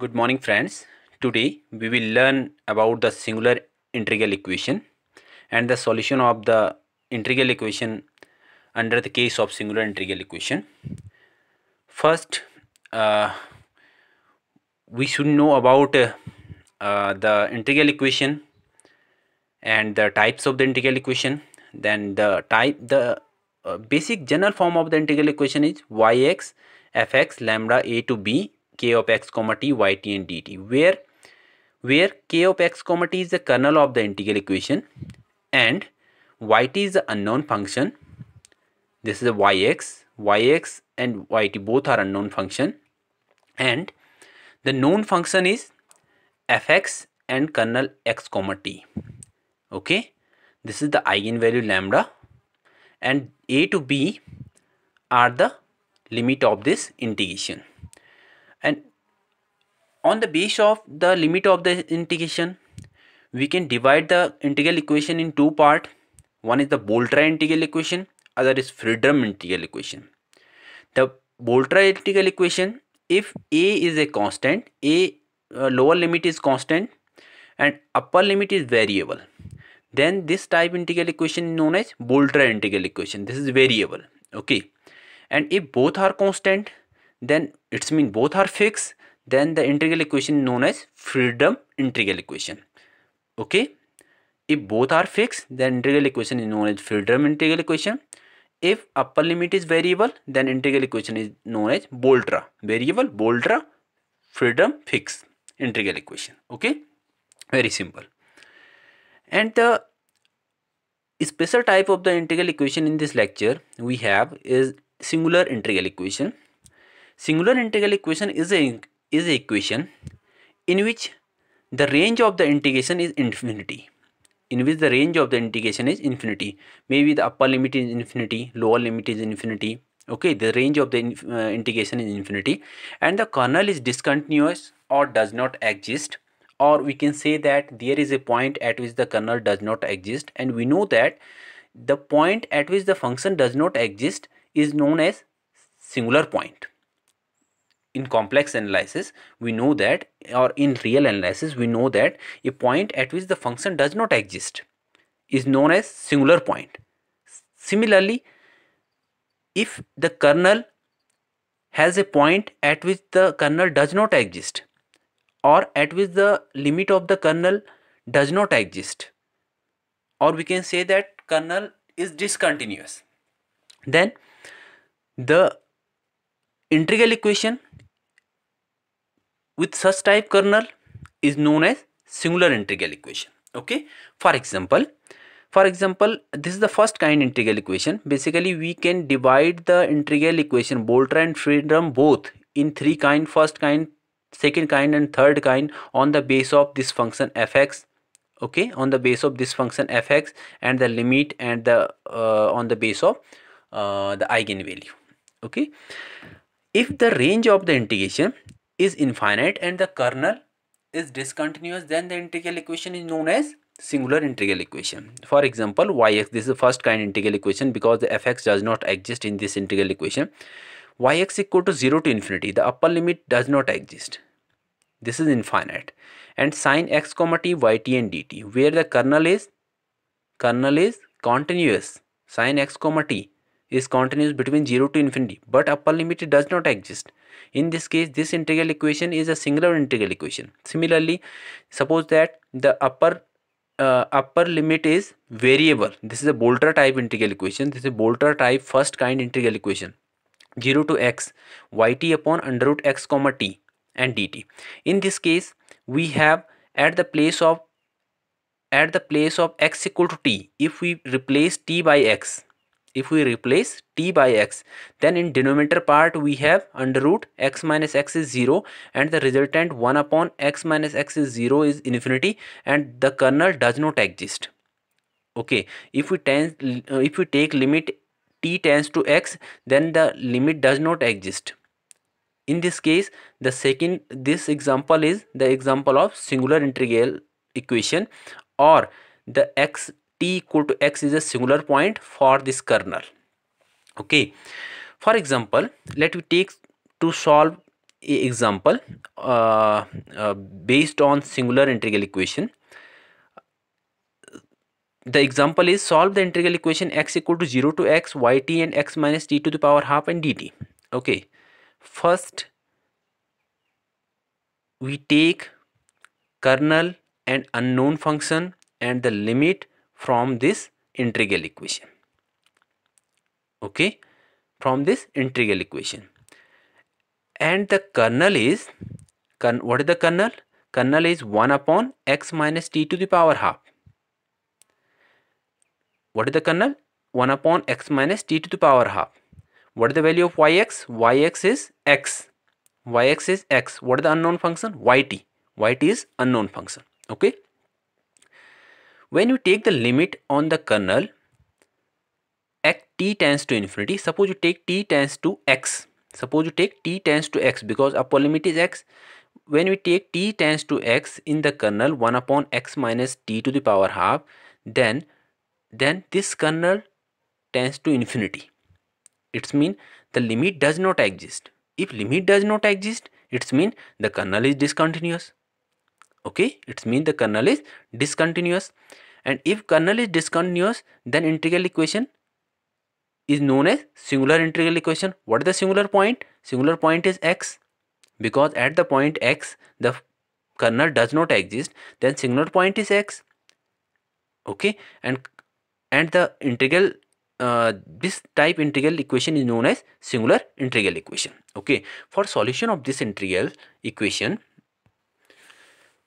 Good morning, friends. Today we will learn about the singular integral equation and the solution of the integral equation under the case of singular integral equation. First, uh, we should know about the integral equation and the types of the integral equation. Then the basic general form of the integral equation is yx fx lambda a to b k of x comma t yt and dt, where k of x comma t is the kernel of the integral equation and yt is the unknown function. This is a yx and yt both are unknown function, and the known function is fx and kernel x comma t. Okay, this is the eigenvalue lambda, and a to b are the limit of this integration. And on the base of the limit of the integration, we can divide the integral equation in two parts. One is the Boltzmann integral equation, other is Friedmann integral equation. The Boltzmann integral equation, if a is a constant, lower limit is constant and upper limit is variable, then this type integral equation is known as Boltzmann integral equation. This is variable. Okay, and if both are constant, then it's mean both are fixed, then the integral equation is known as Friedmann integral equation. Okay, if both are fixed, then integral equation is known as Friedmann integral equation. If upper limit is variable, then integral equation is known as Boltzmann variable, Boltzmann Friedmann fixed integral equation. Okay, very simple. And the special type of the integral equation in this lecture we have is singular integral equation. Singular integral equation is a equation in which the range of the integration is infinity. Maybe the upper limit is infinity, lower limit is infinity. Okay, the range of the integration is infinity, and the kernel is discontinuous or does not exist, or we can say that there is a point at which the kernel does not exist, and we know that the point at which the function does not exist is known as singular point. In complex analysis we know that, or in real analysis we know that a point at which the function does not exist is known as singular point. Similarly, if the kernel has a point at which the kernel does not exist, or at which the limit of the kernel does not exist, or we can say that kernel is discontinuous, then the integral equation with such type kernel is known as singular integral equation. Okay, for example, this is the first kind integral equation. Basically we can divide the integral equation Boltzmann and Friedmann both in three kind: first kind, second kind and third kind, on the base of this function fx. Okay, on the base of this function fx and the limit, and the on the base of the eigenvalue. Okay, if the range of the integration is infinite and the kernel is discontinuous, then the integral equation is known as singular integral equation. For example, yx, this is the first kind integral equation because the fx does not exist in this integral equation. Yx equal to 0 to infinity, the upper limit does not exist, this is infinite, and sine x comma t yt and dt, where the kernel is continuous. Sine x comma t is continuous between 0 to infinity, but upper limit does not exist. In this case, this integral equation is a singular integral equation. Similarly, suppose that the upper limit is variable. This is a Boltzmann type integral equation. This is a Boltzmann type first kind integral equation. 0 to x yt upon under root x comma t and dt. In this case, we have at the place of x equal to t, if we replace t by x, then in denominator part we have under root x minus x is 0, and the resultant 1 upon x minus x is 0 is infinity, and the kernel does not exist. Okay, if we take limit t tends to x, then the limit does not exist. In this case, this example is the example of singular integral equation, or the t equal to x is a singular point for this kernel. Okay, for example, let me take to solve example based on singular integral equation. The example is solve the integral equation x equal to 0 to x yt and x minus t to the power half and dt. Okay, first we take kernel and unknown function and the limit from this integral equation. Okay, from this integral equation, and the kernel is what is the kernel? Kernel is 1 upon x minus t to the power half. What is the kernel? 1 upon x minus t to the power half. What is the value of yx? Yx is x. Yx is x. What is the unknown function? Yt. Yt is unknown function. Okay. When you take the limit on the kernel, t tends to infinity. Suppose you take t tends to x. Suppose you take t tends to x because upper limit is x. When we take t tends to x in the kernel 1 upon x minus t to the power half, then this kernel tends to infinity. It means the limit does not exist. If limit does not exist, it means the kernel is discontinuous. Okay, it means the kernel is discontinuous. And if kernel is discontinuous, then integral equation is known as singular integral equation. What is the singular point? Singular point is x, because at the point x the kernel does not exist, then singular point is x. Okay, and the integral this type integral equation is known as singular integral equation. Okay, for solution of this integral equation,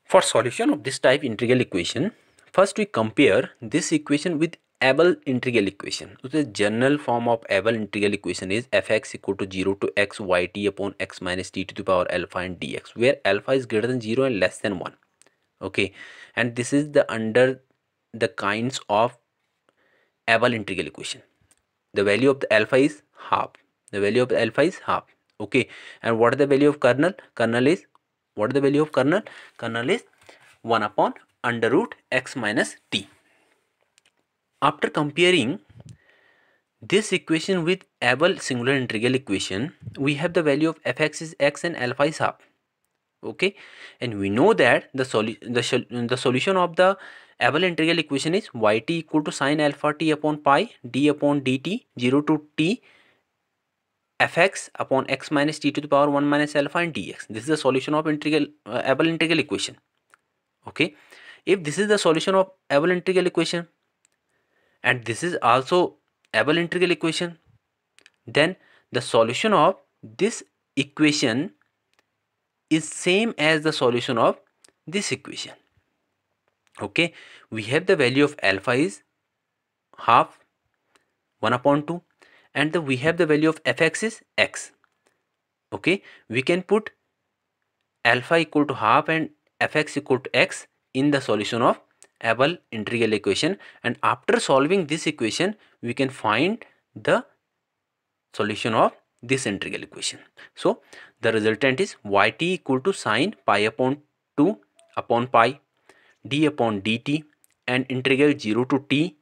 for solution of this type integral equation, first we compare this equation with Abel integral equation. So the general form of Abel integral equation is fx equal to 0 to x yt upon x minus t to the power alpha and dx, where alpha is greater than 0 and less than 1. Okay, and this is the under the kinds of Abel integral equation. The value of the alpha is half. The value of the alpha is half. Okay, and what is the value of kernel? Kernel is, what is the value of kernel? Kernel is 1 upon under root x minus t. After comparing this equation with Abel singular integral equation, we have the value of fx is x and alpha is half. Okay, and we know that the solution of the Abel integral equation is yt equal to sine alpha t upon pi d upon dt 0 to t fx upon x minus t to the power 1 minus alpha and dx. This is the solution of integral Abel integral equation. Okay, if this is the solution of Abel integral equation and this is also Abel integral equation, then the solution of this equation is same as the solution of this equation. Okay, we have the value of alpha is half 1 upon 2 and we have the value of fx is x. Okay, we can put alpha equal to half and fx equal to x in the solution of Abel integral equation, and after solving this equation we can find the solution of this integral equation. So the resultant is yt equal to sine pi upon 2 upon pi d upon dt and integral 0 to t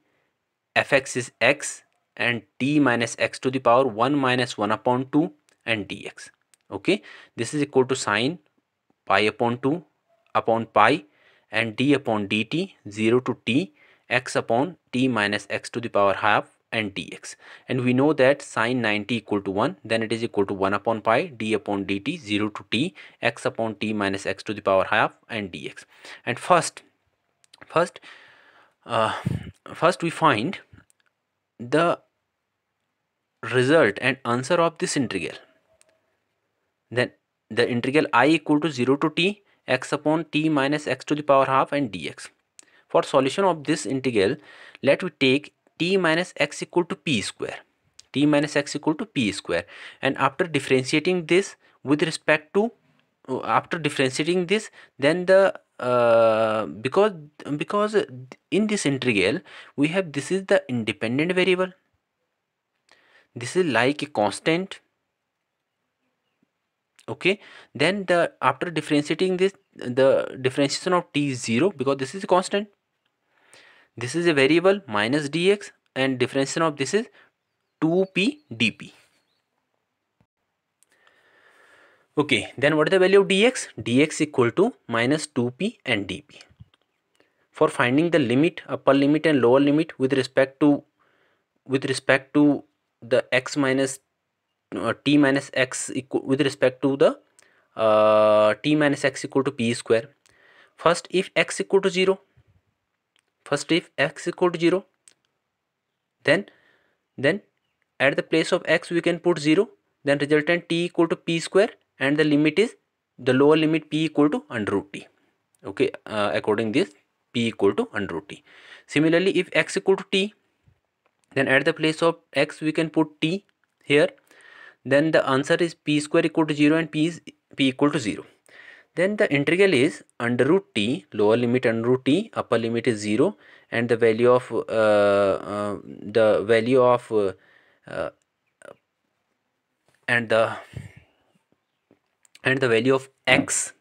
fx is x and t minus x to the power 1 minus 1 upon 2 and dx. Okay, this is equal to sine pi upon 2 upon pi and d upon dt 0 to t x upon t minus x to the power half and dx, and we know that sine 90 equal to 1, then it is equal to 1 upon pi d upon dt 0 to t x upon t minus x to the power half and dx. And first we find the result and answer of this integral. Then the integral I equal to 0 to t x upon t minus x to the power half and dx. For solution of this integral, let we take t minus x equal to p square. T minus x equal to p square, and after differentiating this with respect to then the because in this integral we have, this is the independent variable, this is like a constant. Okay, then the after differentiating this, the differentiation of t is 0 because this is a constant, this is a variable minus dx, and differentiation of this is 2p dp. Okay, then what is the value of dx? Dx equal to minus 2p and dp. For finding the limit, upper limit and lower limit with respect to the x minus t minus x equal, with respect to the t minus x equal to p square. First, if x equal to 0, then at the place of x we can put 0, then resultant t equal to p square, and the limit is the lower limit p equal to under root t. Okay, according this p equal to under root t. Similarly, if x equal to t, then at the place of x we can put t here, then the answer is p square equal to 0 and p equal to 0. Then the integral is under root t, lower limit under root t, upper limit is 0, and the value of uh, and the value of x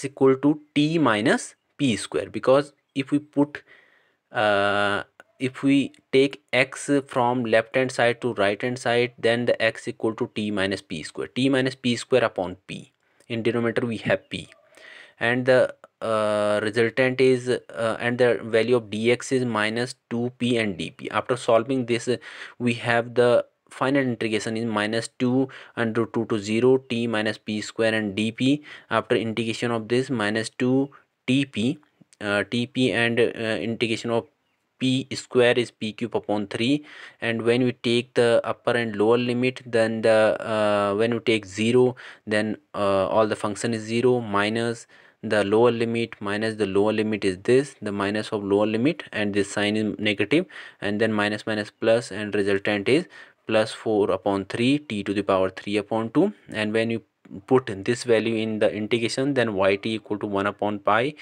equal to t minus p square, because if we take x from left hand side to right hand side, then the x equal to t minus p square upon p. In denominator we have p, and the resultant is and the value of dx is minus 2p and dp. After solving this, we have the final integration is minus 2 under 2 to 0 t minus p square and dp. After integration of this, minus 2 tp and integration of p square is p cube upon 3. And when we take the upper and lower limit, then when we take 0, then all the function is 0, minus the lower limit minus the lower limit is this, the minus of lower limit, and this sign is negative, and then minus minus plus, and resultant is plus 4 upon 3 t to the power 3 upon 2. And when you put this value in the integration, then yt equal to 1 upon pi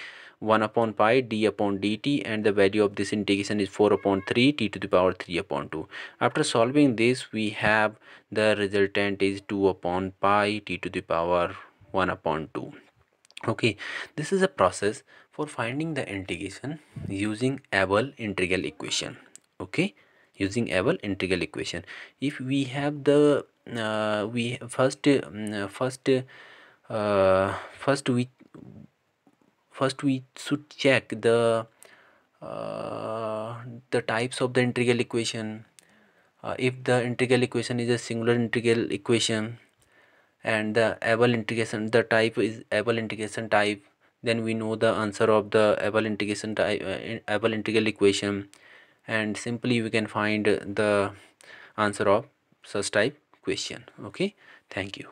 d upon dt, and the value of this integration is 4 upon 3 t to the power 3 upon 2. After solving this, we have the resultant is 2 upon pi t to the power 1 upon 2. Okay, this is a process for finding the integration using Abel integral equation. Okay, using Abel integral equation. If we have the we first we should check the types of the integral equation. If the integral equation is a singular integral equation, and the Abel integration, the type is Abel integration type, then we know the answer of the Abel integration type, Abel integral equation, and simply we can find the answer of such type question. Okay, thank you.